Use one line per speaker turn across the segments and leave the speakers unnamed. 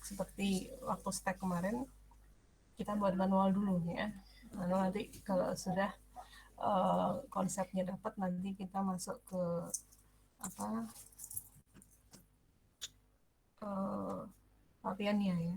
seperti waktu stack kemarin kita buat manual dulu ya. Lalu nanti kalau sudah konsepnya dapat, nanti kita masuk ke apa latihannya ya.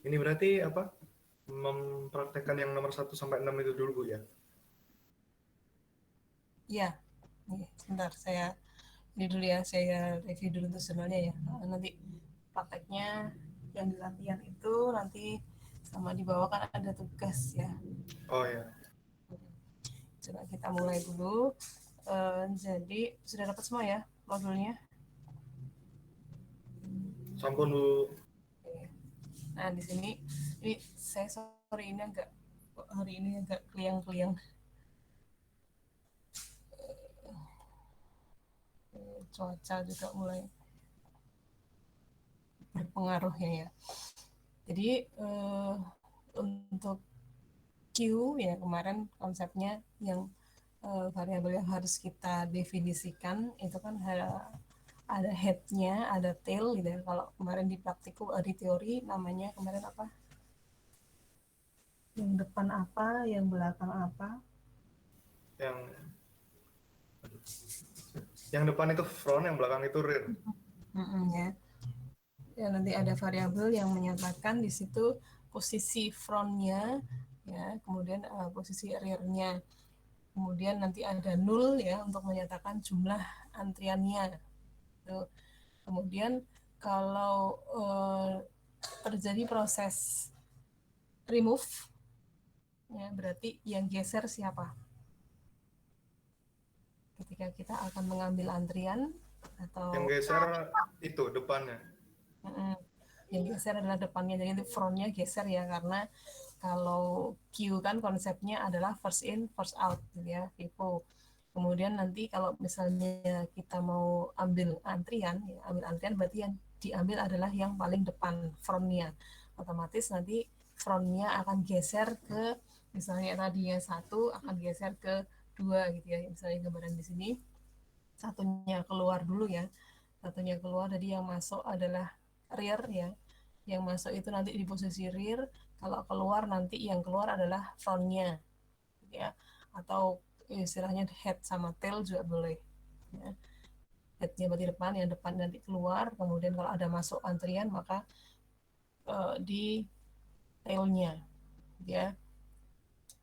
Ini berarti apa? Mempraktekkan yang nomor 1 sampai 6 itu dulu, Bu ya?
Iya, nih, sebentar saya ini dulu ya, saya review dulu untuk sebenarnya ya. Nanti prakteknya yang di latihan itu nanti sama di bawah kan ada tugas ya.
Oh ya.
Coba kita mulai dulu. Jadi sudah dapat semua ya modulnya?
Sampun, Bu.
Nah di sini ini saya sorry ini agak hari ini agak kliang-kliang, cuaca juga mulai berpengaruhnya ya. Jadi untuk Q ya kemarin konsepnya yang variabel yang harus kita definisikan itu kan ada head-nya, ada tail gitu ya. Kalau kemarin di praktikum di teori namanya kemarin apa? Yang depan apa, yang belakang apa?
Yang depan itu front, yang belakang itu rear.
Ya. Ya, nanti ada variabel yang menyatakan di situ posisi frontnya, ya, kemudian posisi rearnya. Kemudian nanti ada null ya untuk menyatakan jumlah antriannya. Tuh. Kemudian kalau terjadi proses remove, ya berarti yang geser siapa? Ketika kita akan mengambil antrian
Yang
atau
geser itu depannya.
yang geser adalah depannya, jadi frontnya geser ya, karena kalau Q kan konsepnya adalah first in first out gitu ya, FIFO. Kemudian nanti kalau misalnya kita mau ambil antrian ya, ambil antrian berarti yang diambil adalah yang paling depan frontnya, otomatis nanti frontnya akan geser ke misalnya tadinya satu akan geser ke dua gitu ya, misalnya gambaran di sini satunya keluar dulu ya, satunya keluar jadi yang masuk adalah rear ya, yang masuk itu nanti di posisi rear, kalau keluar nanti yang keluar adalah frontnya ya, atau istilahnya head sama tail juga boleh ya. Headnya berarti depan, yang depan nanti keluar, kemudian kalau ada masuk antrian maka di tailnya ya.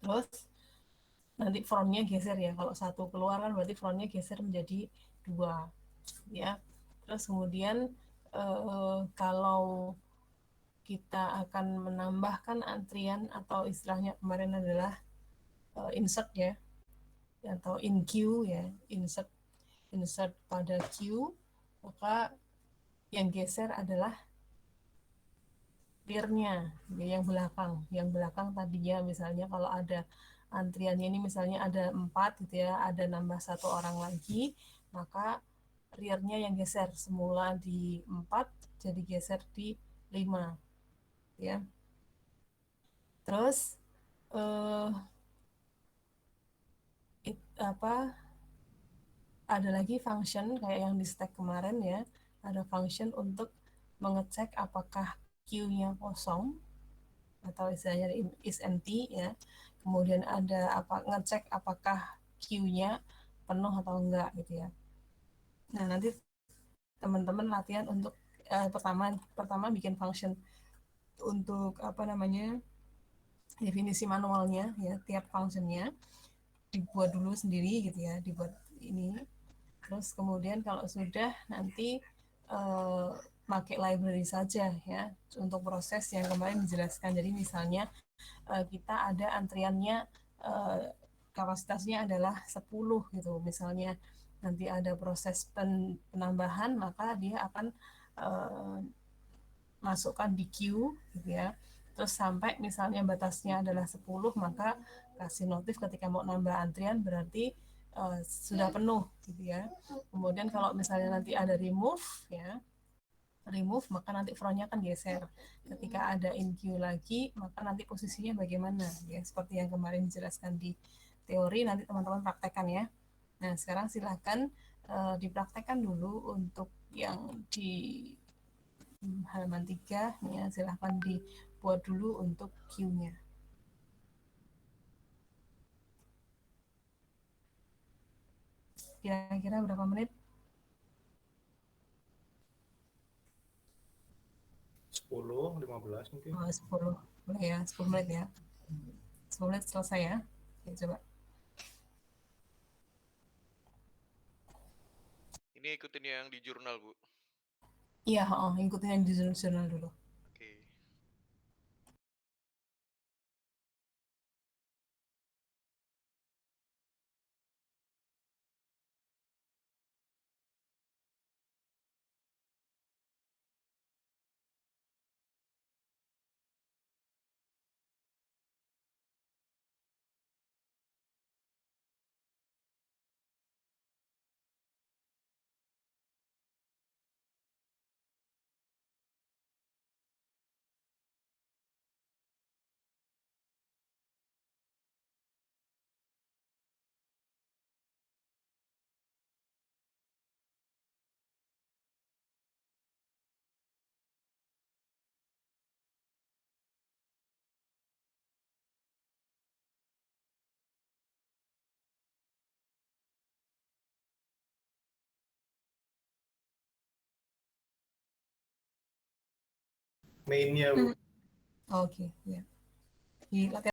Terus nanti frontnya geser ya, kalau satu keluar kan berarti frontnya geser menjadi dua ya. Terus kemudian kalau kita akan menambahkan antrian atau istilahnya kemarin adalah insert ya, atau in queue ya, insert insert pada queue, maka yang geser adalah rear-nya, yang belakang tadinya misalnya kalau ada antriannya ini misalnya ada 4 gitu ya, ada nambah satu orang lagi, maka rear-nya yang geser, semula di 4 jadi geser di 5 ya. Terus eh, apa ada lagi function kayak yang di stack kemarin ya, ada function untuk mengecek apakah queue-nya kosong atau istilahnya is empty ya, kemudian ada apa ngecek apakah queue-nya penuh atau enggak gitu ya. Nah nanti teman-teman latihan untuk pertama pertama bikin function untuk apa namanya definisi manualnya ya, tiap functionnya dibuat dulu sendiri gitu ya, dibuat ini Terus kemudian kalau sudah nanti pakai library saja ya untuk proses yang kemarin dijelaskan. Jadi misalnya kita ada antriannya kapasitasnya adalah 10 gitu. Misalnya nanti ada proses penambahan, maka dia akan uh, masukkan di queue gitu ya. Terus sampai misalnya batasnya adalah 10, maka kasih notif ketika mau nambah antrian berarti sudah penuh gitu ya. Kemudian kalau misalnya nanti ada remove maka nanti frontnya akan geser. Ketika ada in queue lagi, maka nanti posisinya bagaimana ya, seperti yang kemarin dijelaskan di teori, nanti teman-teman praktekkan ya. Nah, sekarang silahkan dipraktekkan dulu untuk yang di halaman 3 ya, silahkan dibuat dulu untuk queue-nya. Kira-kira berapa menit?
10, 15 mungkin.
10. Boleh ya, 10 menit ya. 10 menit selesai ya. Oke, coba.
Ini ikutin yang di jurnal, Bu.
Iya, ikutin yang di jurnal dulu.
Oke.
Mainnya, Bu.
Oke, ya. Di latihan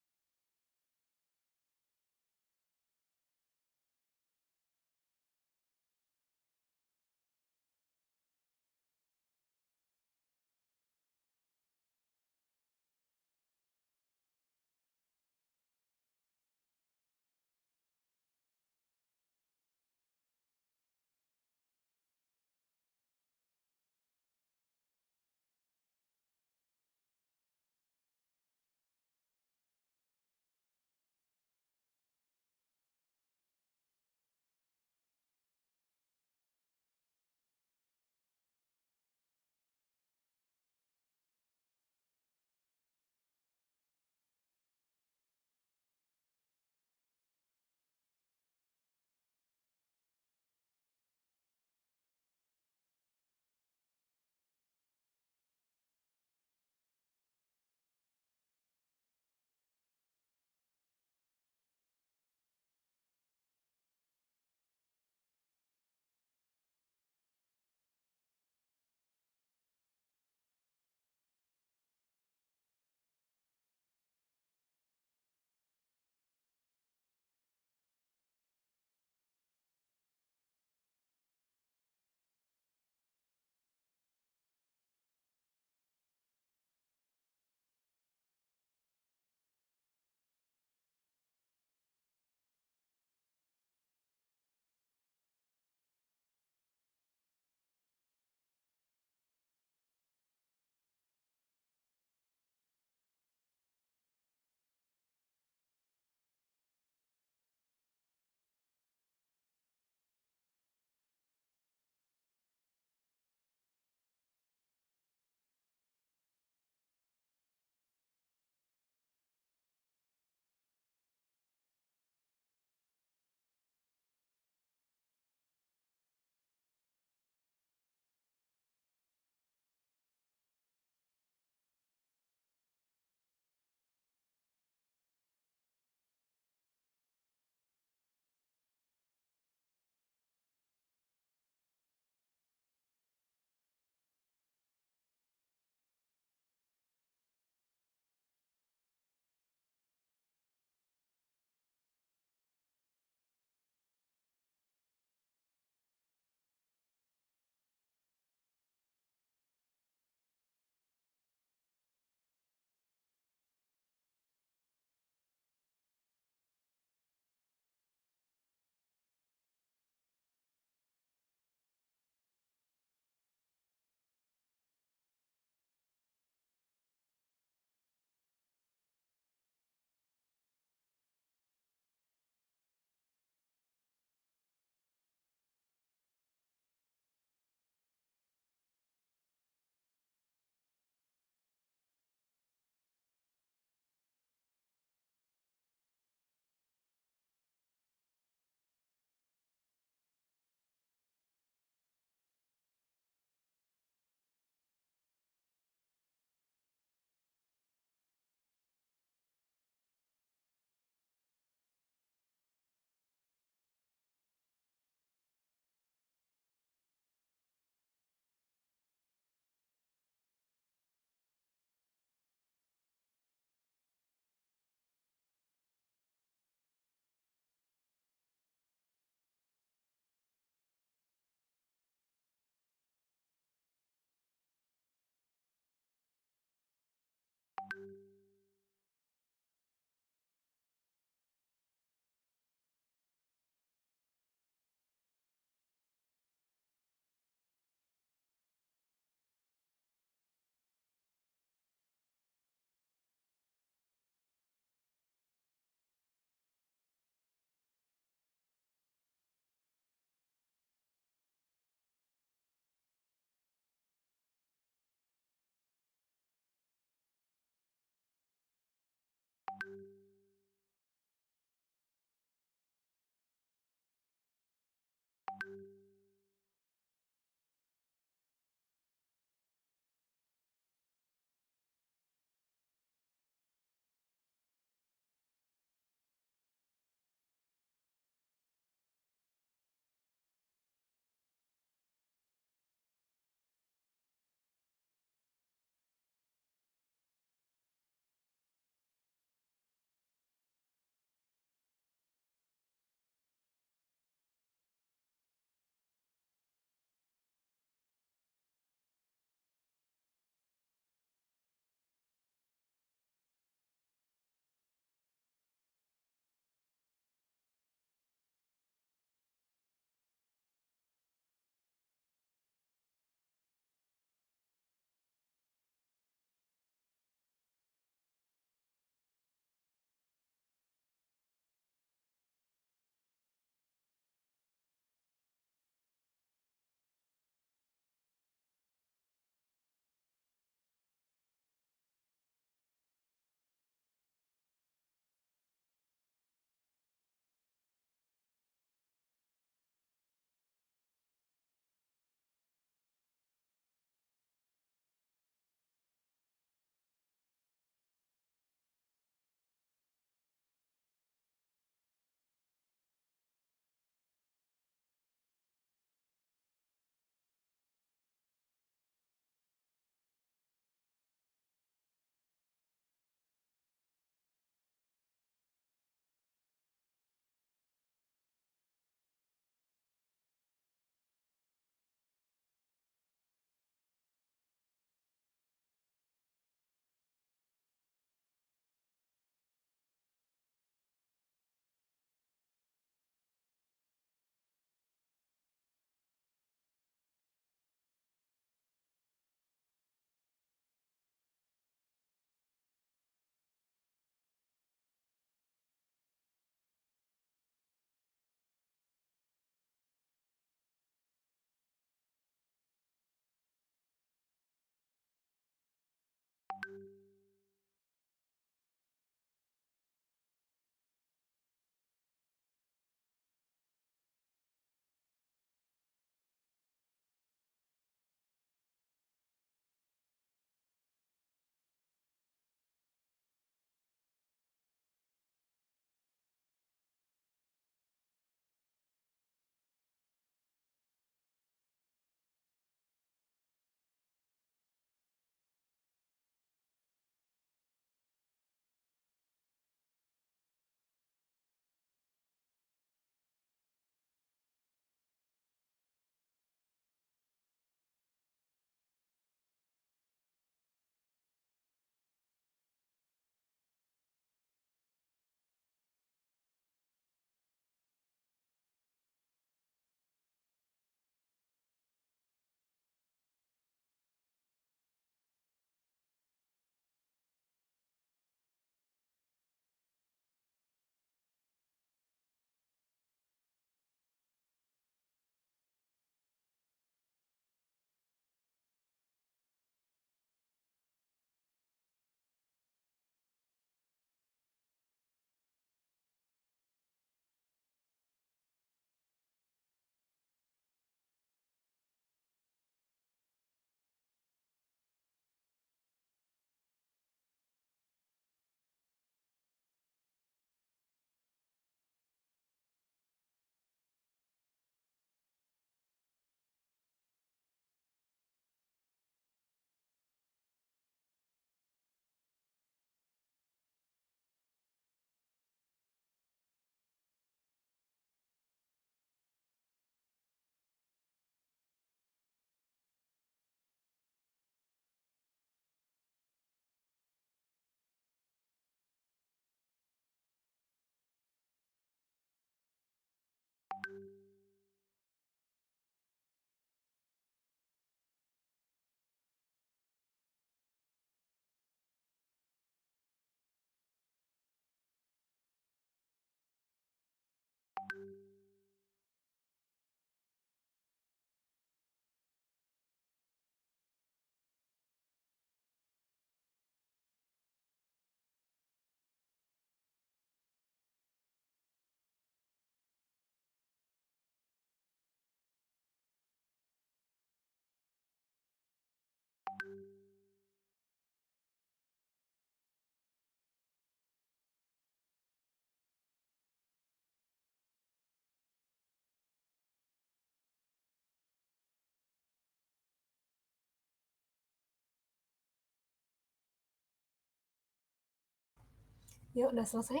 Yuk, udah selesai?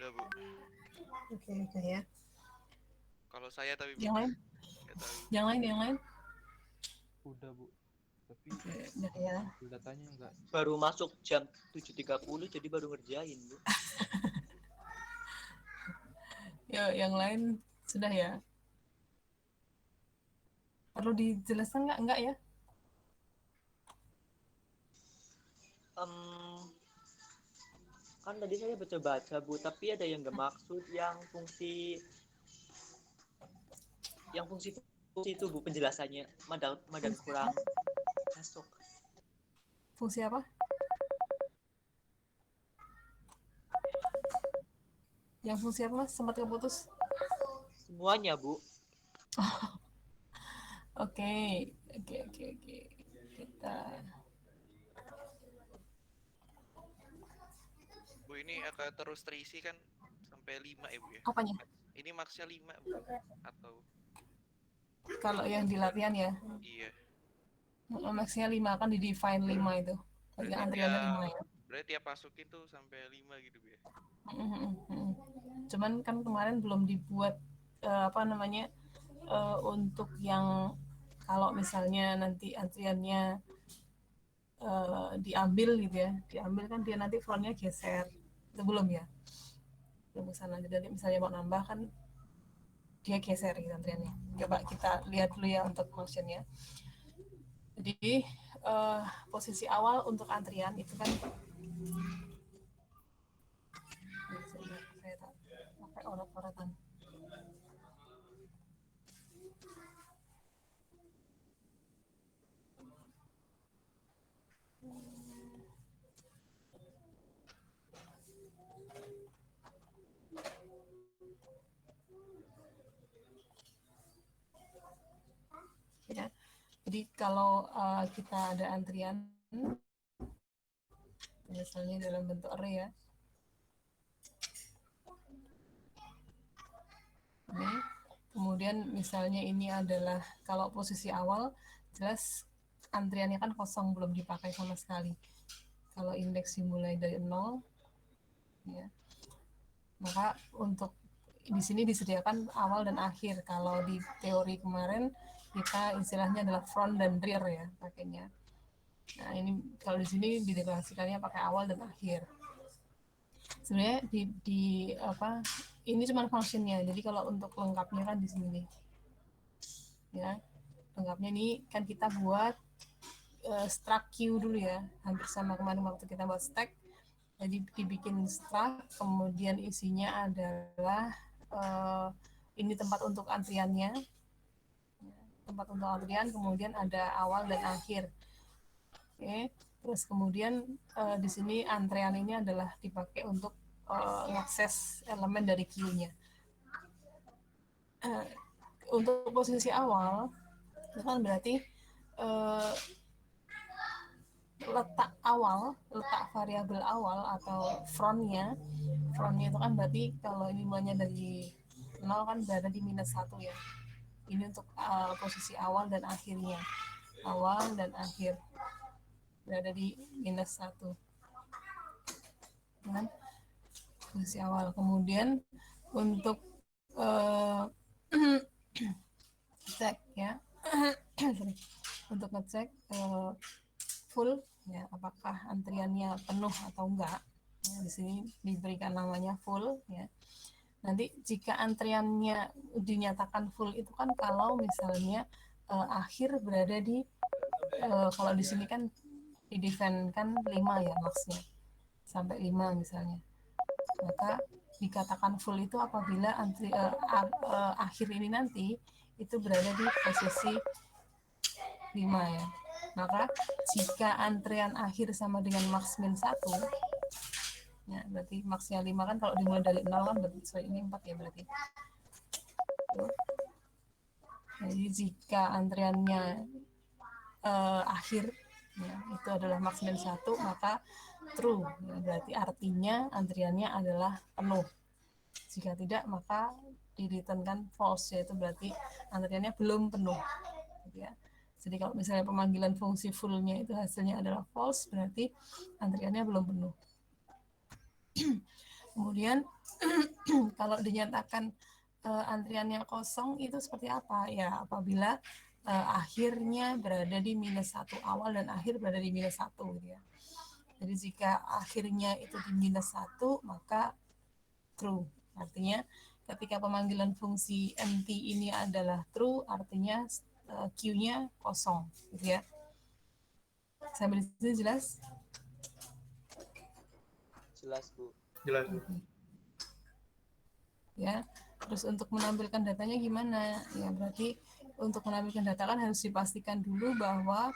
Udah, Bu.
Oke ya.
Kalau saya tapi, Bu.
Yang lain?
Nggak tahu.
Yang lain?
Udah, Bu. Tapi
Oke, udah ya.
datanya enggak.
Baru masuk jam 7.30 jadi baru ngerjain, Bu.
Yuk, yang lain sudah ya? Perlu dijelaskan nggak? Enggak ya?
Kan tadi saya baca-baca, Bu, tapi ada yang nggak maksud yang fungsi itu, Bu, penjelasannya madang kurang masuk.
Fungsi apa? Yang fungsi apa, Mas? Sempat keputus?
Semuanya, Bu.
Oke. Kita
Bu, ini akan terus terisi kan sampai 5 ya, Bu ya?
apanya?
Ini maksnya 5, Bu. Atau
Kalau yang di latihan ya,
iya.
maksnya 5 kan di define 5 itu. Yang antriannya 5 ya.
Berarti tiap masukin tuh sampai 5 gitu, Bu ya?
Cuman kan kemarin belum dibuat untuk yang kalau misalnya nanti antriannya diambil gitu ya, diambil kan dia nanti frontnya geser, itu belum ya, belum kesana. Jadi misalnya mau nambah kan dia geser gitu antriannya. Coba kita lihat dulu ya untuk motionnya. Jadi posisi awal untuk antrian itu kan saya pakai orat-oratan. Ya. Jadi kalau kita ada antrian misalnya dalam bentuk array ya. Ini. Kemudian misalnya ini adalah kalau posisi awal jelas antriannya kan kosong, belum dipakai sama sekali. Kalau indeks dimulai dari 0 ya. Maka untuk di sini disediakan awal dan akhir. Kalau di teori kemarin kita istilahnya adalah front dan rear ya pakainya. Nah, ini kalau di sini dideklarasikannya pakai awal dan akhir. Sebenarnya ini cuma functionnya. Jadi kalau untuk lengkapnya kan di sini nih. Ya. Lengkapnya ini kan kita buat struct queue dulu ya. Hampir sama kemarin waktu kita buat stack. Jadi dibikin struct, kemudian isinya adalah ini tempat untuk antriannya. Tempat untuk antrian, kemudian ada awal dan akhir. Oke. Terus kemudian di sini antrean ini adalah dipakai untuk mengakses elemen dari queue-nya. Untuk posisi awal, itu kan berarti letak variabel awal atau frontnya itu kan berarti kalau ini mulanya dari 0 kan berada di -1 ya. Ini untuk posisi awal dan akhirnya. Awal dan akhir berada di -1 kan posisi awal. Kemudian untuk cek ya untuk ngecek full ya, apakah antriannya penuh atau enggak ya, di sini diberikan namanya full ya. Nanti jika antriannya dinyatakan full itu kan kalau misalnya akhir berada di kalau di sini kan di define kan 5 ya maksnya sampai 5 misalnya, maka dikatakan full itu apabila akhir ini nanti itu berada di posisi 5 ya. Maka jika antrian akhir sama dengan max min 1 ya, berarti maxnya 5 kan kalau dimulai dari 0 kan berarti ini 4 ya berarti. Jadi jika antriannya akhir ya, itu adalah max min 1 maka true ya, berarti artinya antriannya adalah penuh. Jika tidak maka di return kan false, yaitu berarti antriannya belum penuh ya. Jadi kalau misalnya pemanggilan fungsi full-nya itu hasilnya adalah false, berarti antriannya belum penuh. Kemudian kalau dinyatakan antriannya kosong itu seperti apa? Ya, apabila akhirnya berada di -1, awal dan akhir berada di -1 gitu ya. Jadi jika akhirnya itu di -1, maka true. Artinya ketika pemanggilan fungsi MT ini adalah true, artinya Q-nya kosong gitu ya. Sampai di sini jelas?
Jelas, Bu.
Jelas.
Ya. Terus untuk menampilkan datanya gimana? Ya berarti untuk menampilkan data kan harus dipastikan dulu bahwa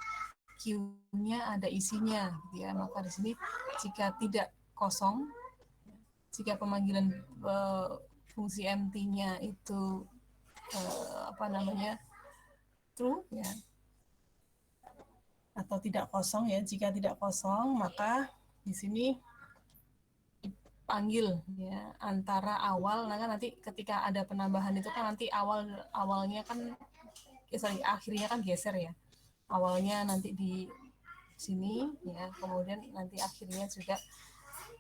Q-nya ada isinya gitu ya. Maka di sini jika tidak kosong, jika pemanggilan fungsi MT-nya itu true ya, atau tidak kosong ya. Jika tidak kosong, maka di sini dipanggil ya antara awal. Nah kan nanti ketika ada penambahan itu kan nanti awalnya kan akhirnya kan geser ya. Awalnya nanti di sini ya, kemudian nanti akhirnya juga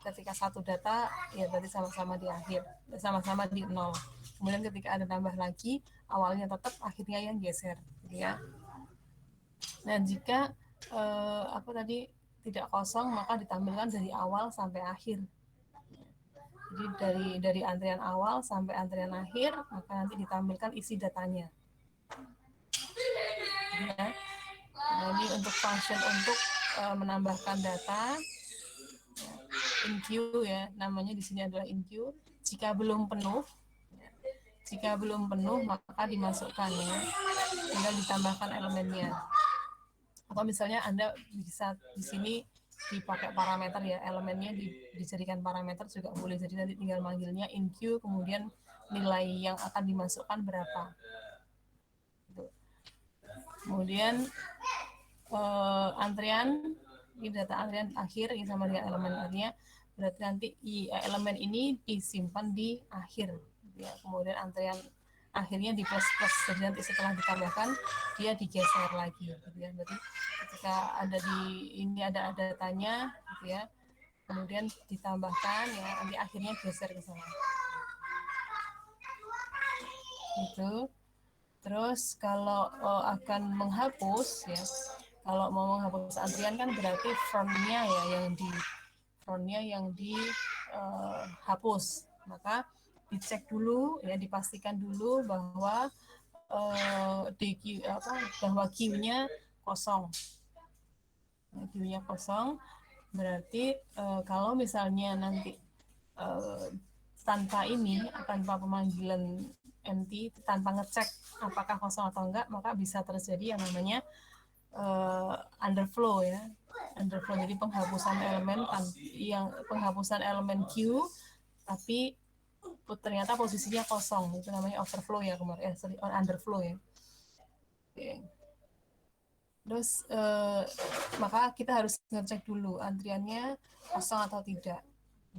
ketika satu data ya berarti sama-sama di akhir, sama-sama di 0. Kemudian ketika ada tambah lagi, awalnya tetap, akhirnya yang geser gitu ya. Dan jika tidak kosong, maka ditampilkan dari awal sampai akhir. Jadi dari antrian awal sampai antrian akhir, maka nanti ditampilkan isi datanya. Ya. Nah, ini untuk function untuk menambahkan data in queue ya, namanya di sini adalah in queue. Jika belum penuh, maka dimasukkan ya, tinggal ditambahkan elemennya. Atau misalnya Anda bisa di sini dipakai parameter ya, elemennya dijadikan parameter juga boleh. Jadi nanti tinggal manggilnya in queue, kemudian nilai yang akan dimasukkan berapa. Kemudian antrian, ini data antrian akhir ini sama dengan elemen akhirnya, berarti nanti elemen ini disimpan di akhir ya. Kemudian antrian akhirnya di plus, jadi nanti setelah ditambahkan dia digeser lagi gitu ya. Berarti ketika ada ada datanya gitu ya, kemudian ditambahkan ya, nanti akhirnya geser ke sana gitu. Terus kalau akan menghapus ya, kalau mau menghapus antrian kan berarti frontnya yang dihapus. Maka dicek dulu ya, dipastikan dulu bahwa bahwa queue-nya kosong. Queue-nya kosong berarti kalau misalnya nanti tanpa pemanggilan MT, tanpa ngecek apakah kosong atau enggak, maka bisa terjadi yang namanya underflow ya. Underflow, jadi penghapusan elemen Q tapi ternyata posisinya kosong, itu namanya overflow ya underflow ya. Oke. Terus maka kita harus ngecek dulu antriannya kosong atau tidak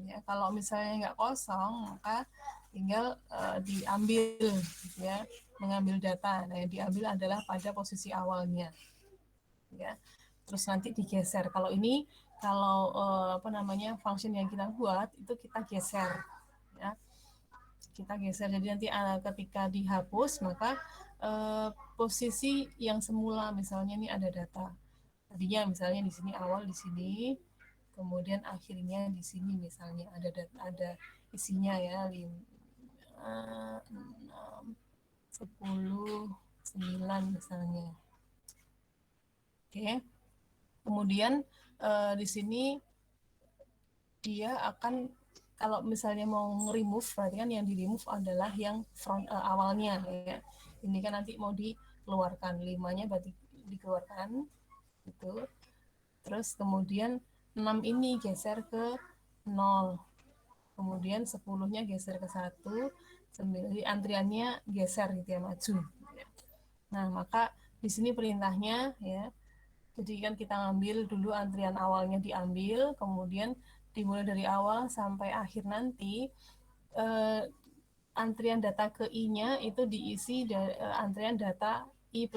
ya. Kalau misalnya nggak kosong, maka tinggal diambil ya, mengambil data. Nah, yang diambil adalah pada posisi awalnya ya. Terus nanti digeser. Kalau function yang kita buat itu kita geser ya. Kita geser, jadi nanti ketika dihapus maka posisi yang semula, misalnya ini ada data tadinya misalnya di sini awal di sini, kemudian akhirnya di sini misalnya ada isinya ya 5, 6, 10, 9 misalnya. Oke. Kemudian di sini dia akan, kalau misalnya mau remove, berarti kan yang di-remove adalah yang awalnya ya. Ini kan nanti mau dikeluarkan, 5-nya berarti dikeluarkan gitu. Terus kemudian 6 ini geser ke 0. Kemudian 10-nya geser ke 1, 9, jadi antriannya geser gitu ya, maju. Nah, maka di sini perintahnya ya. Jadi kan kita ngambil dulu antrian awalnya, diambil, kemudian dimulai dari awal sampai akhir nanti antrian data ke I-nya itu diisi antrian data I+1.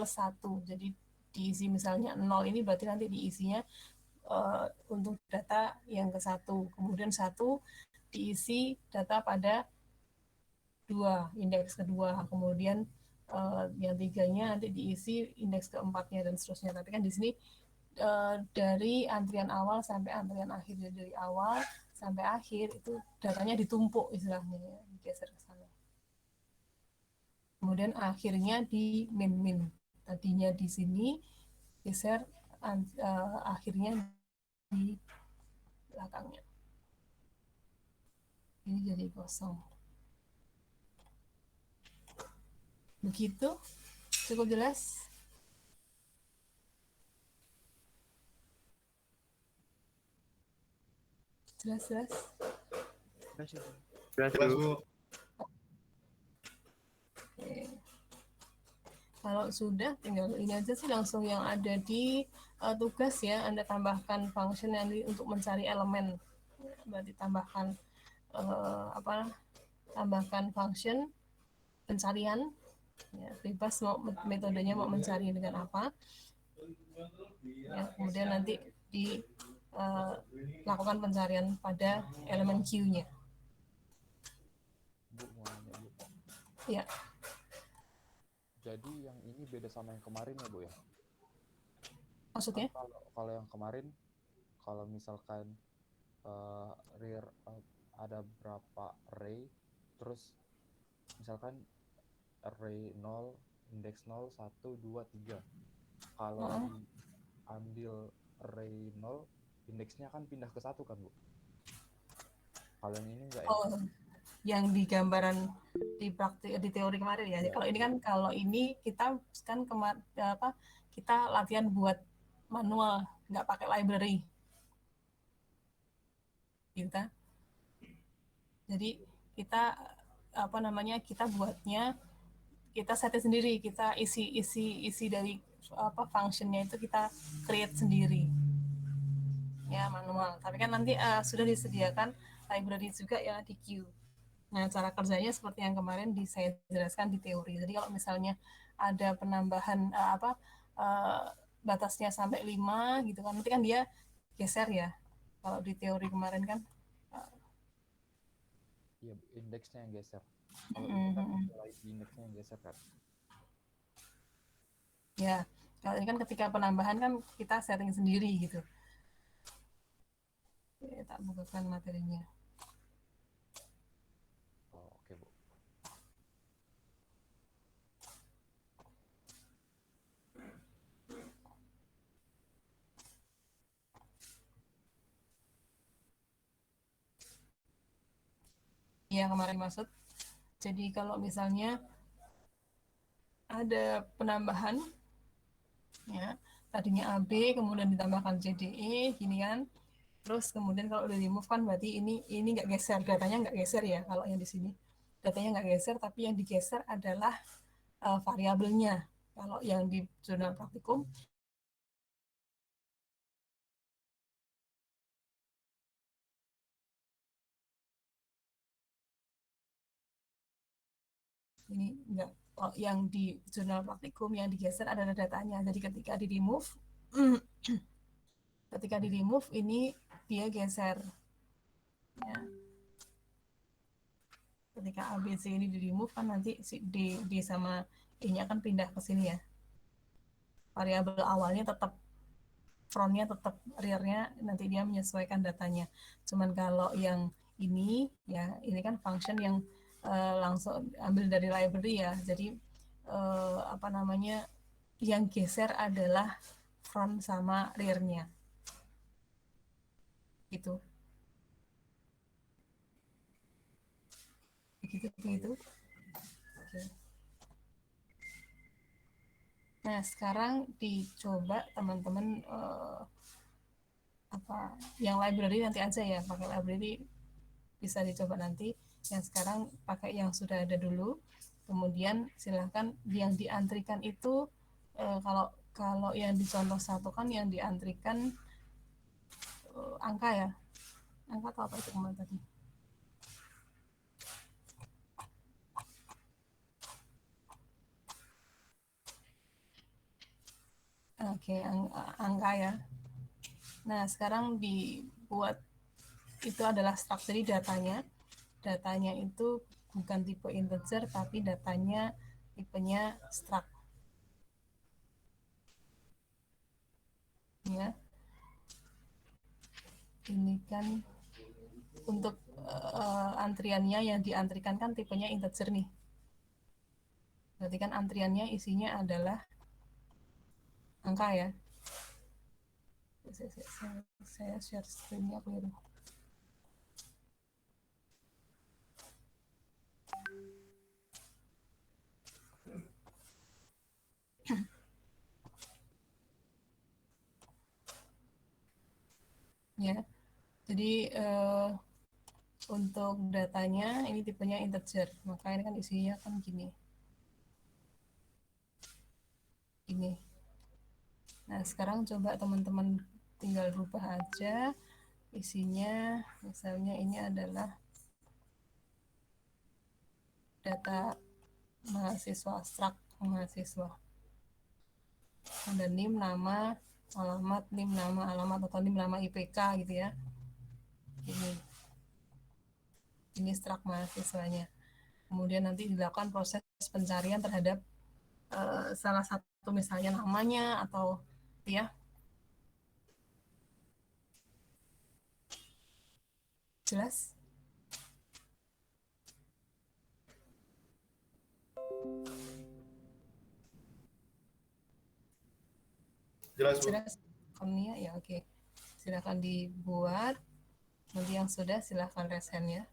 Jadi diisi misalnya 0 ini berarti nanti diisinya untuk data yang ke 1. Kemudian 1 diisi data pada 2, indeks kedua. Kemudian yang 3-nya nanti diisi indeks keempatnya dan seterusnya. Tapi kan di sini dari antrian awal sampai antrian akhir, dari awal sampai akhir itu datanya ditumpuk istilahnya ya, digeser ke sana. Kemudian akhirnya di min. Tadinya di sini geser akhirnya di belakangnya. Ini jadi kosong. Begitu? Cukup jelas? Jelas?
Jelas, Bu.
Oke. Kalau sudah, tinggal ini aja sih langsung yang ada di tugas ya. Anda tambahkan function yang untuk mencari elemen. Berarti tambahkan tambahkan function pencarian. Ya, bebas mau metodenya mau mencari dengan apa. Ya, kemudian nanti dilakukan pencarian pada elemen Q-nya.
Bu, mau nanya, Bu.
Ya.
Jadi yang ini beda sama yang kemarin ya, Bu ya?
Maksudnya?
Kalau yang kemarin, kalau misalkan rear ada berapa array, terus misalkan array 0, indeks 0, 1, 2, 3. Kalau diambil array 0, indeksnya kan pindah ke 1 kan, Bu? Kalau yang ini enggak ya?
Oh, yang di gambaran di teori kemarin ya. Kalau ini kan, kalau ini kita kan kita latihan buat manual, nggak pakai library. Kita. Jadi kita kita buatnya, kita setting sendiri, kita isi dari functionnya itu kita create sendiri. Ya, manual. Tapi kan nanti sudah disediakan library juga ya di Q. Nah, cara kerjanya seperti yang kemarin saya jelaskan di teori. Jadi kalau misalnya ada penambahan batasnya sampai 5 gitu kan, nanti kan dia geser ya. Kalau di teori kemarin kan
iya, indeksnya yang geser. Kalau ini kan indeksnya yang geser kan.
Ya, kalau ini kan ketika penambahan kan kita setting sendiri gitu. Ya, tak bukakan materinya.
Oh, oke, Bu.
Iya, kemarin maksud. Jadi kalau misalnya ada penambahan, ya tadinya AB kemudian ditambahkan CDE, gini kan. Terus kemudian kalau udah remove kan berarti ini nggak geser, datanya nggak geser ya. Kalau yang di sini datanya nggak geser, tapi yang digeser adalah variabelnya. Kalau yang di jurnal praktikum ini enggak, yang di jurnal praktikum yang digeser adalah datanya. Jadi ketika di remove ini dia geser ya. Ketika ABC ini di remove kan nanti D sama E-nya kan pindah ke sini ya. Variabel awalnya tetap, frontnya tetap, rearnya nanti dia menyesuaikan datanya. Cuman kalau yang ini ya, ini kan function yang langsung ambil dari library ya. Jadi yang geser adalah front sama rearnya. Gitu. Begitu. Oke. Nah, sekarang dicoba teman-teman yang library nanti aja ya, pakai library bisa dicoba nanti. Yang sekarang pakai yang sudah ada dulu. Kemudian silahkan yang diantrikan itu kalau yang di contoh 1 kan yang diantrikan angka ya. Angka atau apa itu kemarin tadi? Oke, angka ya. Nah, sekarang dibuat itu adalah struct. Jadi datanya itu bukan tipe integer tapi datanya tipenya struct. Ya. Ini kan untuk antriannya yang diantrikan kan tipenya integer nih. Berarti kan antriannya isinya adalah angka ya. Saya share screen-nya keliru. Ya, jadi untuk datanya ini tipenya integer, maka ini kan isinya kan gini. Nah, sekarang coba teman-teman tinggal rubah aja isinya. Misalnya ini adalah data mahasiswa, struct mahasiswa. Ada NIM, nama, alamat, NIM, nama, alamat, atau NIM, nama, IPK gitu ya. Ini struct mahasiswanya. Kemudian nanti dilakukan proses pencarian terhadap salah satu misalnya namanya atau ya. Jelas?
Jelas, Bu.
Jelas? Konia ya, oke. Silakan dibuat. Nanti yang sudah silakan resen ya.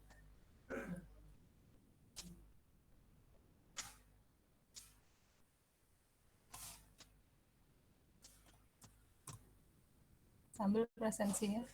Sambil presensi ya.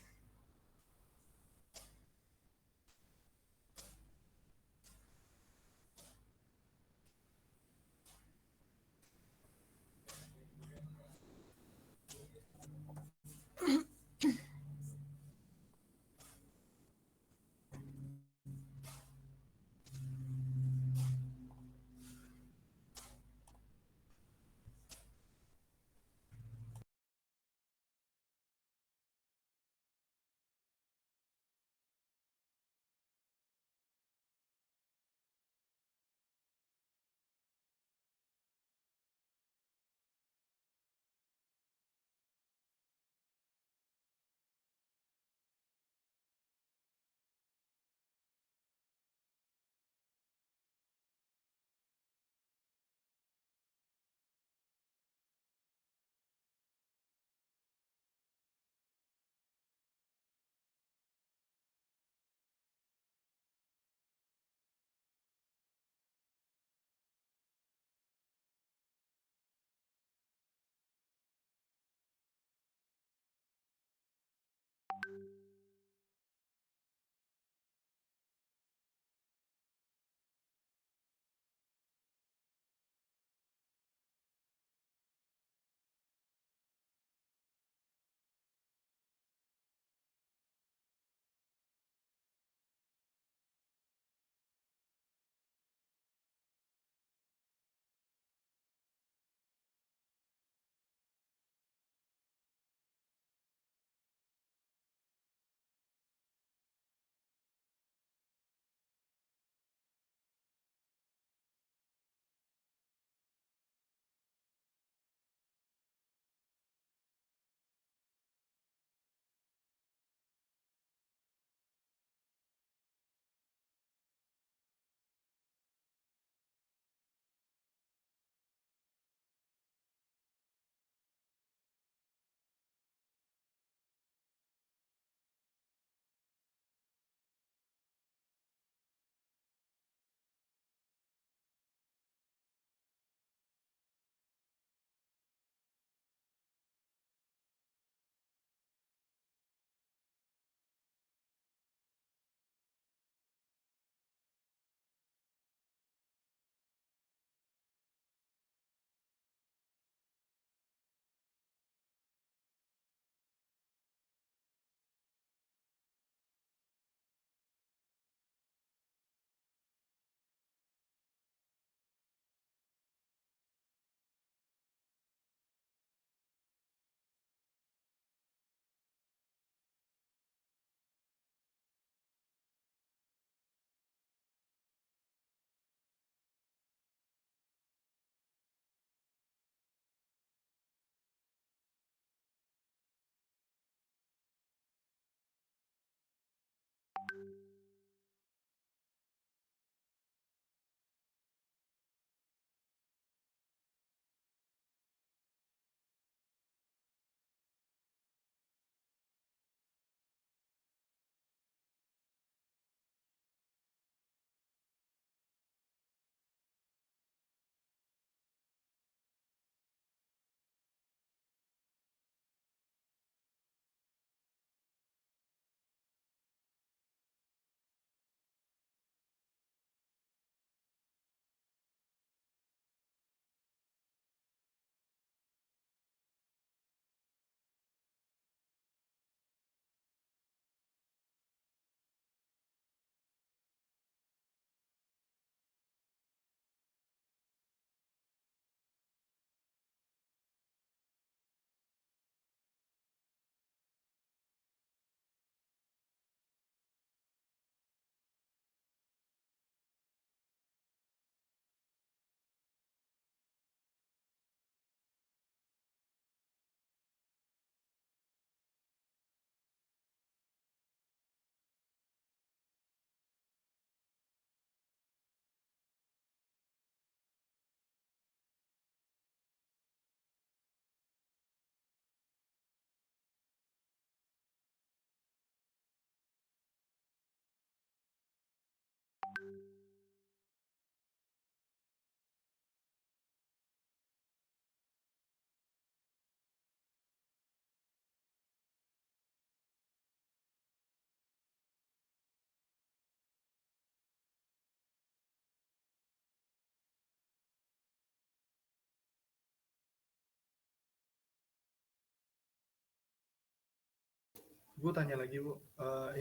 Bu tanya lagi Bu,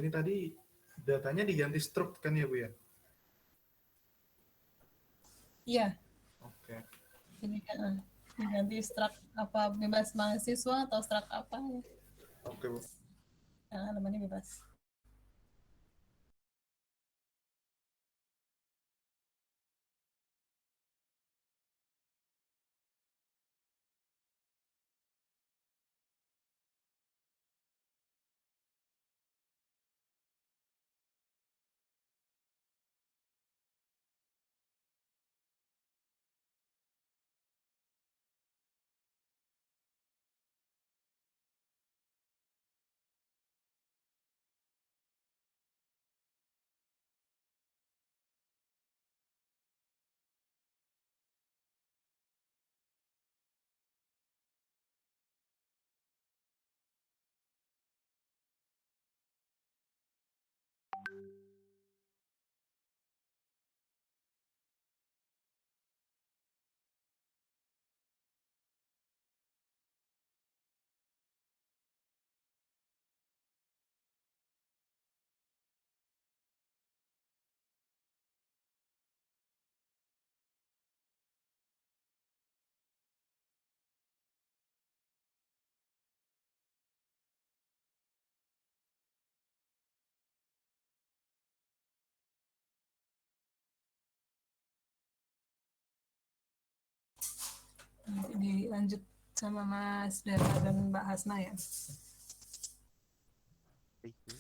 ini tadi datanya diganti struk kan ya Bu ya?
Iya,
Oke.
ini diganti strak apa bebas mahasiswa atau strak apa ya?
Oke Bu.
Namanya bebas. Nanti dilanjut sama Mas Dara dan Mbak Hasna ya.
Itu.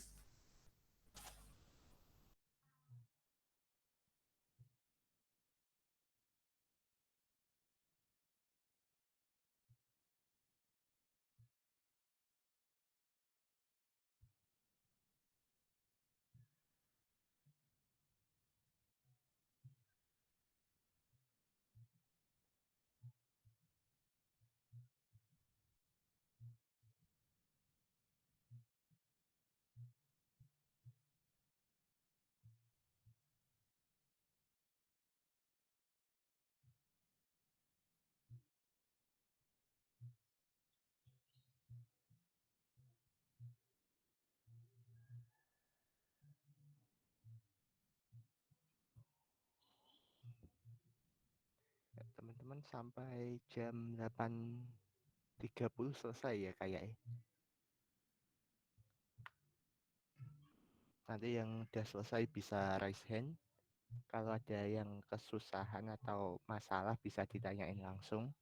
Teman-teman sampai jam 8.30 selesai ya kayaknya. Nanti yang udah selesai bisa raise hand. Kalau ada yang kesusahan atau masalah bisa ditanyain langsung.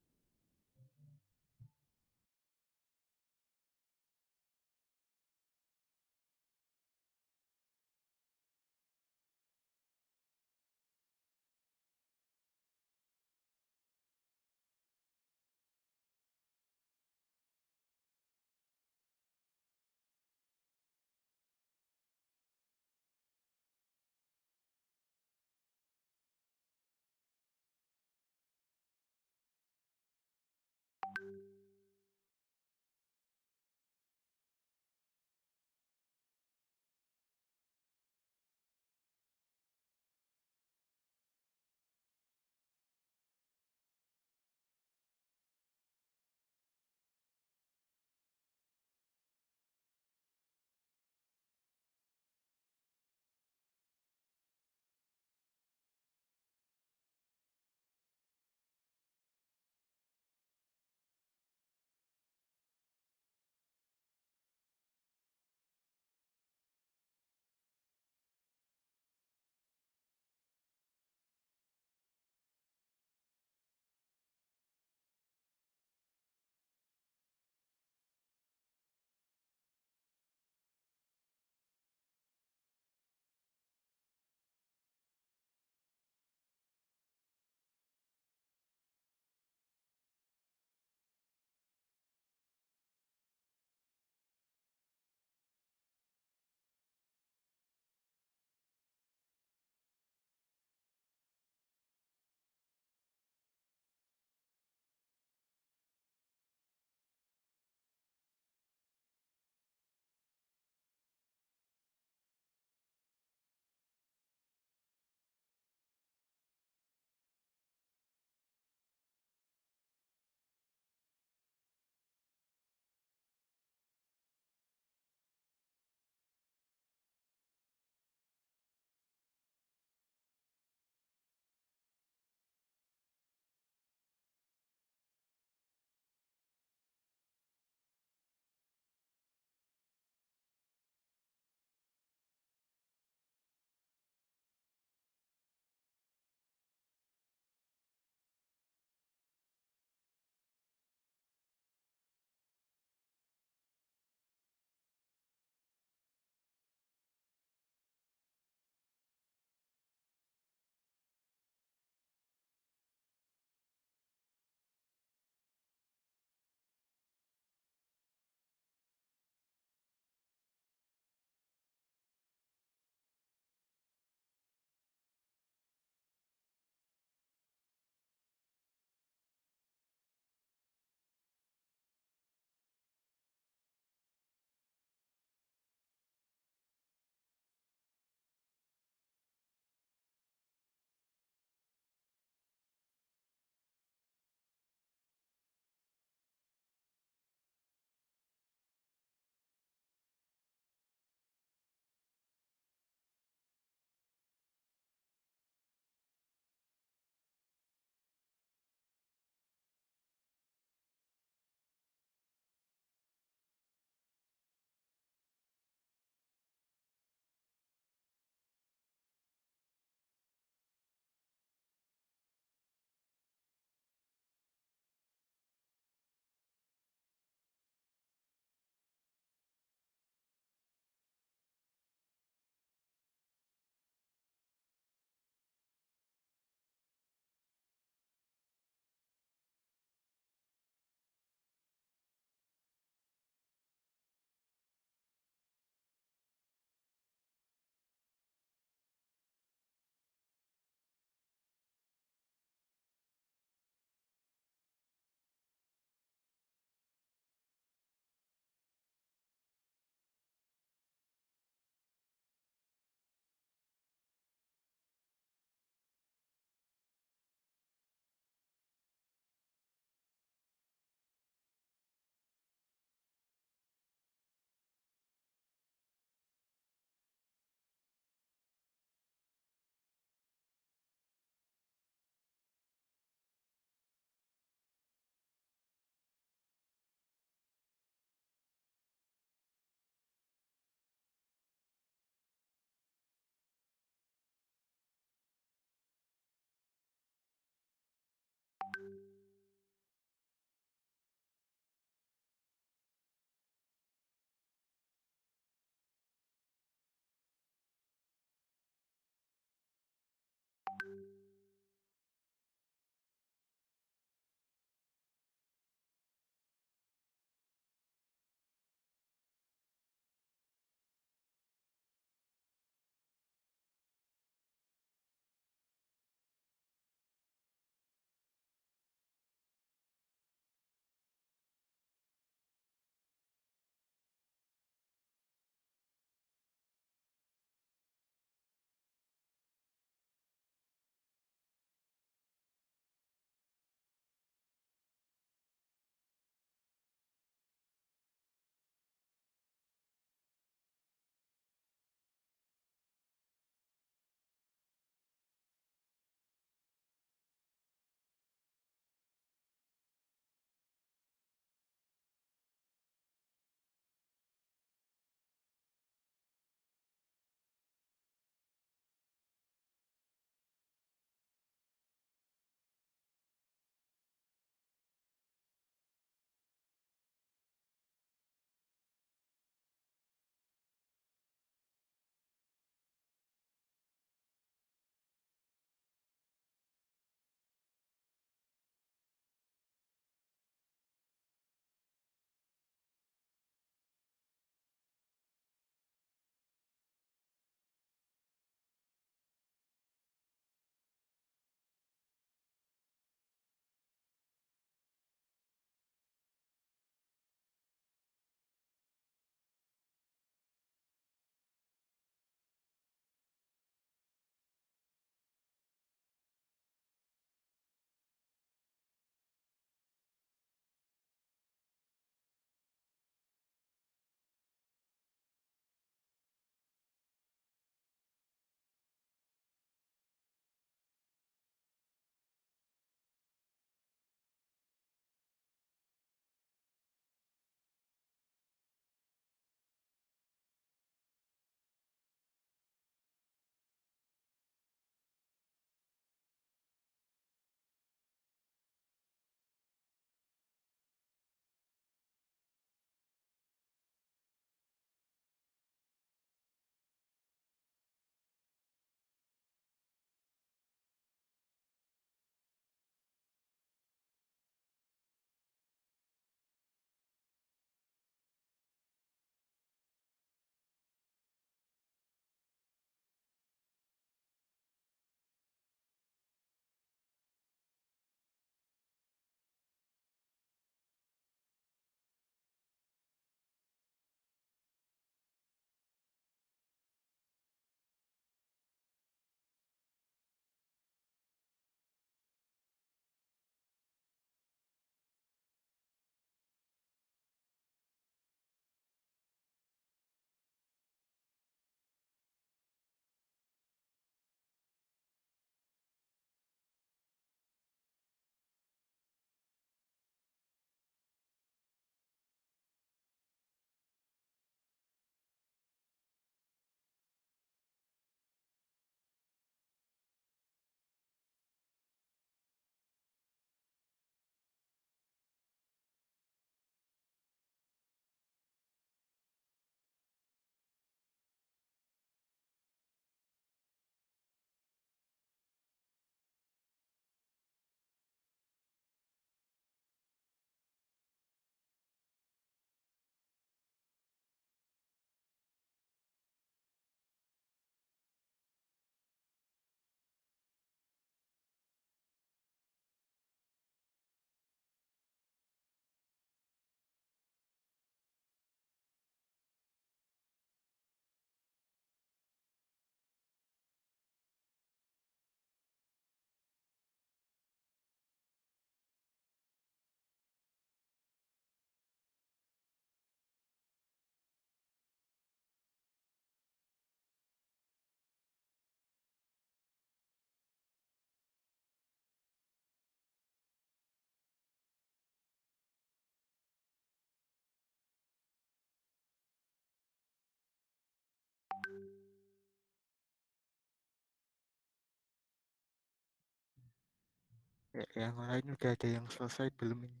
Ya, yang lain udah ada yang selesai belum ini?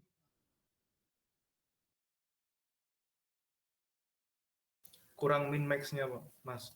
Kurang min max-nya, Pak, Mas.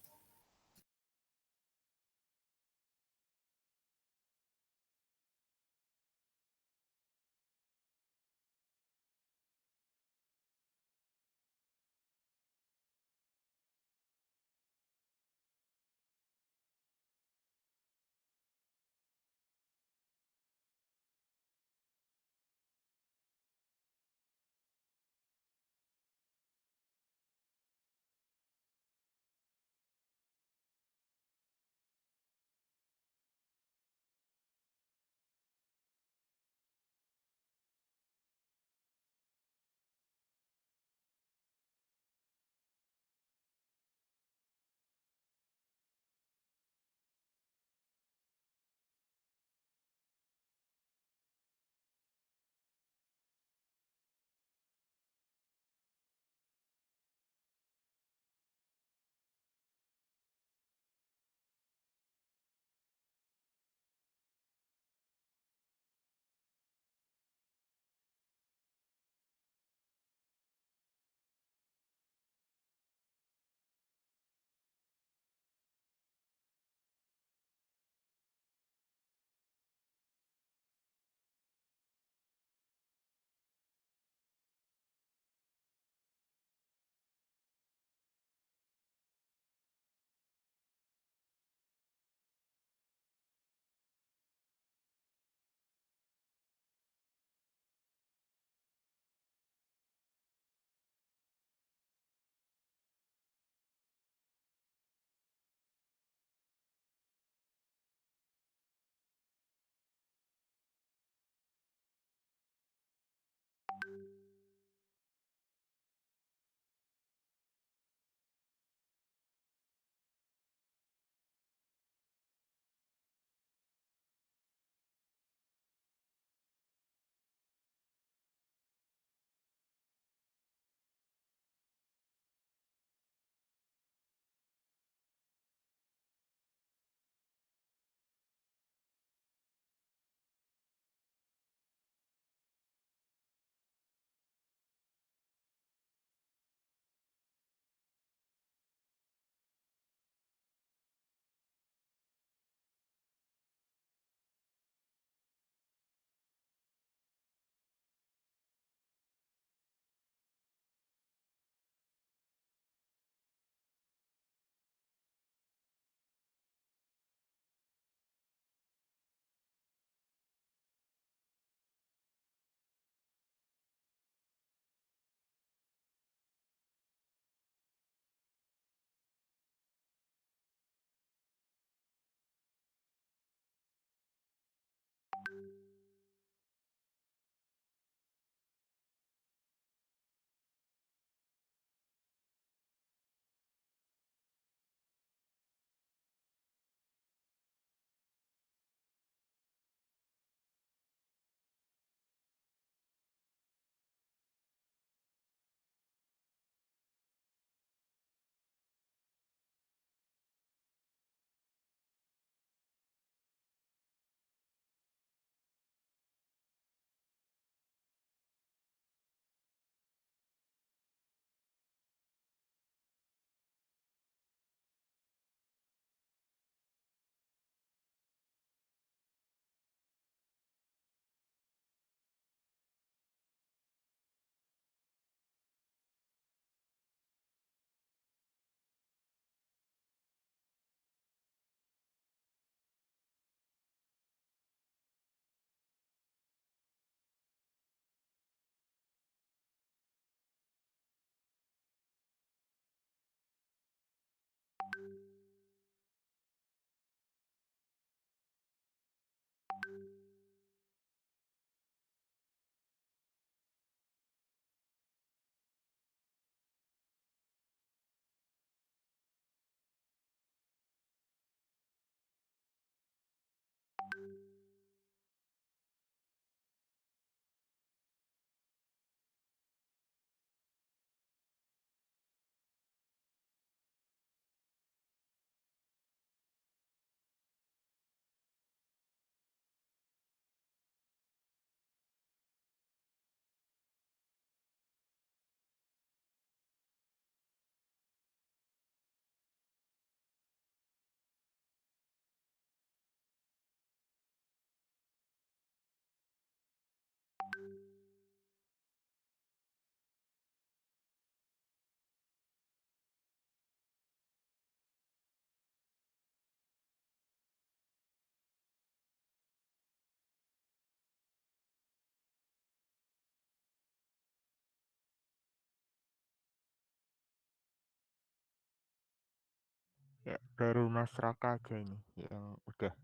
Ya, baru Mas Raka aja ini yang udah.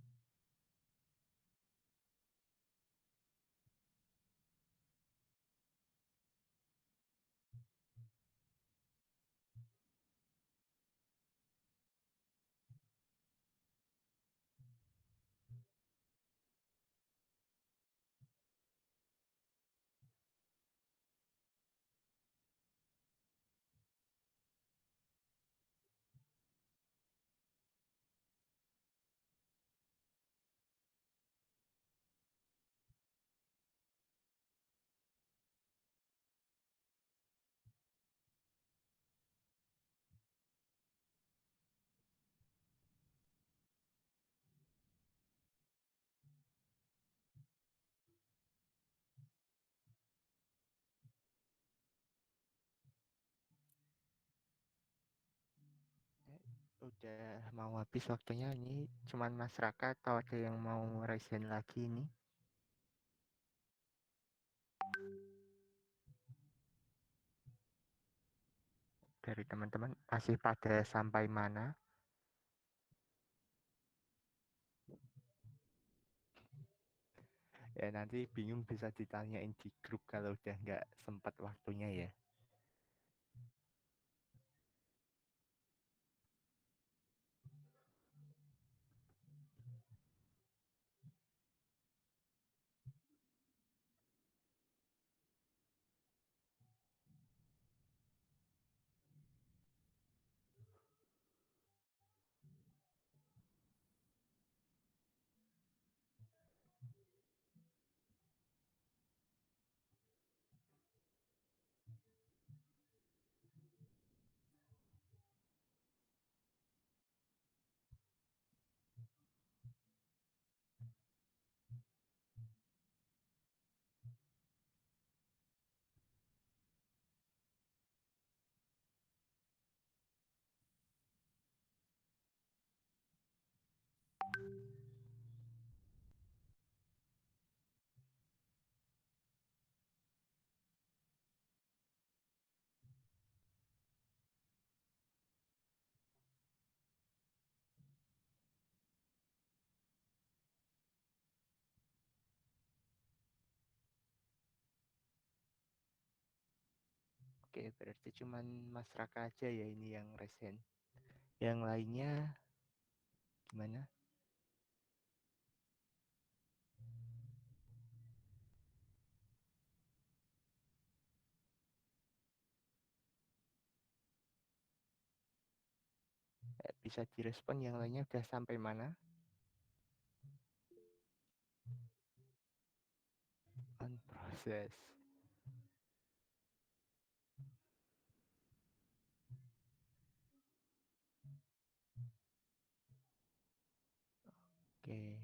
Udah mau habis waktunya ini. Cuman Mas Raka atau ada yang mau resign lagi ini? Dari teman-teman masih pada sampai mana? Ya nanti bingung bisa ditanyain di grup kalau udah nggak sempat waktunya ya. Oke, berarti cuman Mas Raka aja ya ini yang resign. Yang lainnya gimana? Bisa direspon yang lainnya udah sampai mana? On proses. Oke.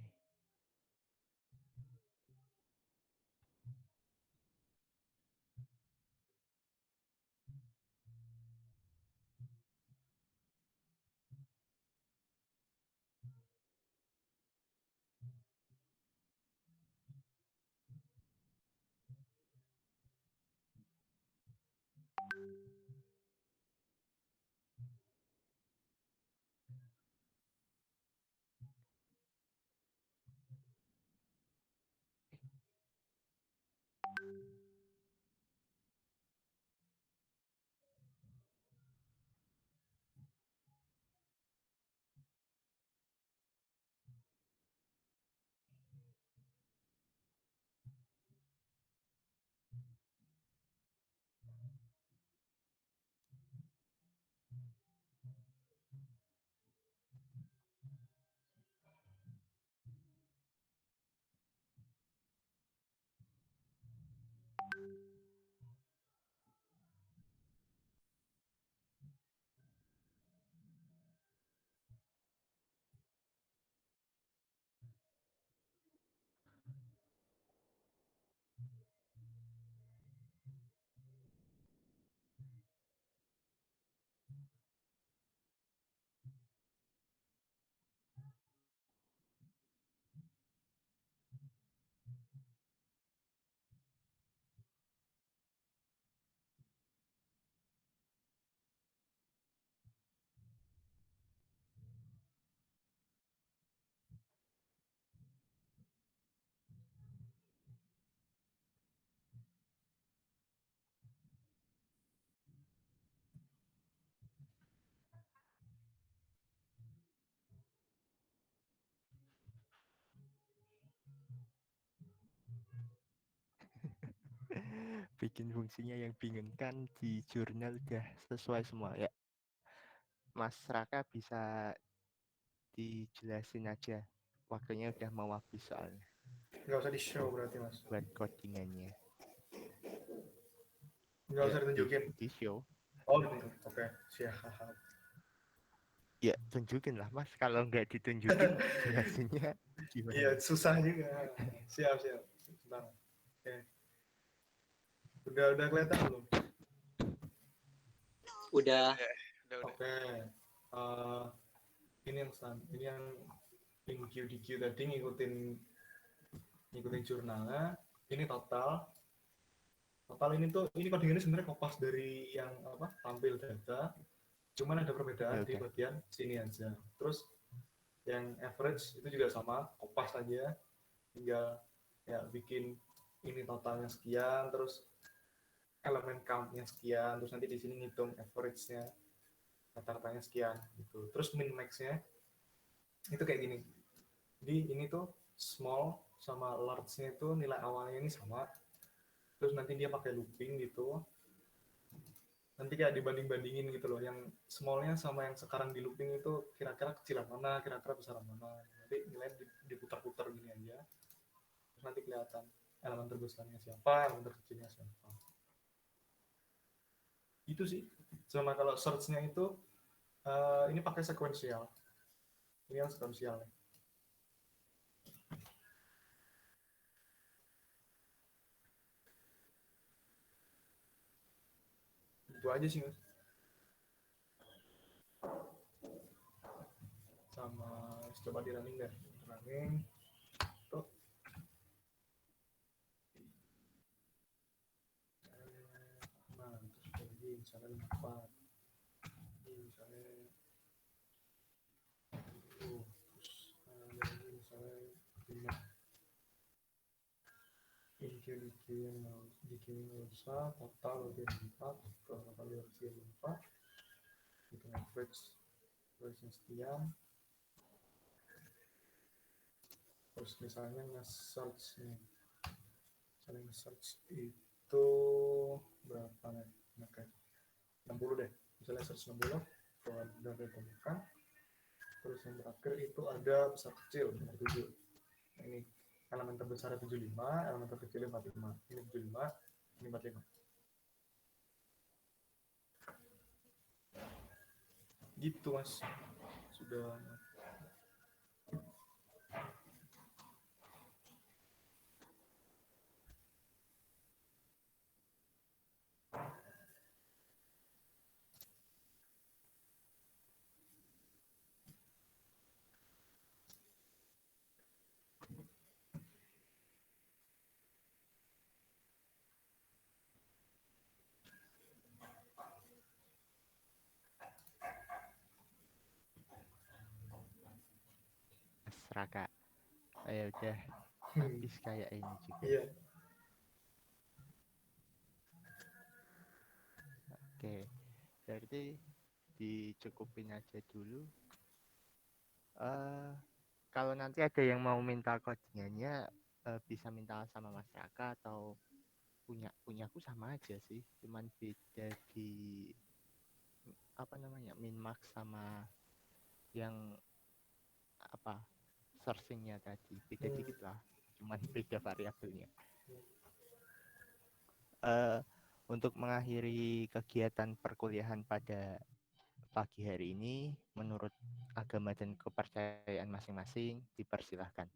bikin fungsinya yang bingung kan di jurnal udah sesuai semua ya. Mas Raka bisa dijelasin aja. Waktunya udah mau habis soalnya
Nggak usah di show berarti mas.
buat codingannya.
Nggak
Ya,
usah ditunjukin.
di show.
Oh gitu. Oke, siap.
Ya tunjukin lah mas. Kalau nggak ditunjukin jelasinnya gimana?
Iya, susah juga. Siap. Sebentar. Oke. Udah kelihatan belum?
Udah.
Udah.
Oke. Eh, ini yang InQDQ tadi ngikutin jurnalnya. Ini total ini codingannya sebenarnya kopas dari yang tampil data, cuman ada perbedaan
Ya
di
udah.
bagian sini aja. Terus yang average itu juga sama, kopas aja, tinggal ya bikin ini totalnya sekian, terus elemen count-nya sekian, terus nanti di sini ngitung average-nya, rata-ratanya sekian gitu. Terus min max-nya itu kayak gini. Jadi ini tuh small sama large-nya itu nilai awalnya ini sama, terus nanti dia pakai looping gitu, nanti kayak dibanding-bandingin gitu loh, yang smallnya sama yang sekarang di looping itu kira-kira kecilan mana, kira-kira besaran mana, nanti nilainya diputar-putar gini aja, terus nanti kelihatan elemen terbesarnya siapa, elemen terkecilnya siapa. Itu sih. Sama kalau search-nya itu ini pakai sekuensial, ini yang sekuensial. Itu aja sih mas. Sama coba di running deh, running tuh. Nah terus lagi misalnya 4, misalnya terus lagi misalnya 5. IQ yang nggak usah, total lebih 4, kalau kali lebih 4, itu average sekian. Terus misalnya nge-search nih, misalnya nge-search itu berapa nih? Oke, 60 deh, misalnya search 60, kalau udah ditemukan. Terus yang terakhir itu ada besar kecil nomor 7. Nah, ini elemen terbesar 75, elemen terkecil 45. Ini 75, ini 45. Gitu mas, sudah.
Mas Raka. Ya udah habis kayak ini juga.
Iya.
Oke, berarti dicukupin aja dulu. Kalau nanti ada yang mau minta codingannya bisa minta sama Mas Raka atau punyaku sama aja sih, cuman beda di apa namanya min max sama yang apa searchingnya tadi beda dikit lah, cuman beda variabelnya. Untuk mengakhiri kegiatan perkuliahan pada pagi hari ini, menurut agama dan kepercayaan masing-masing, dipersilahkan.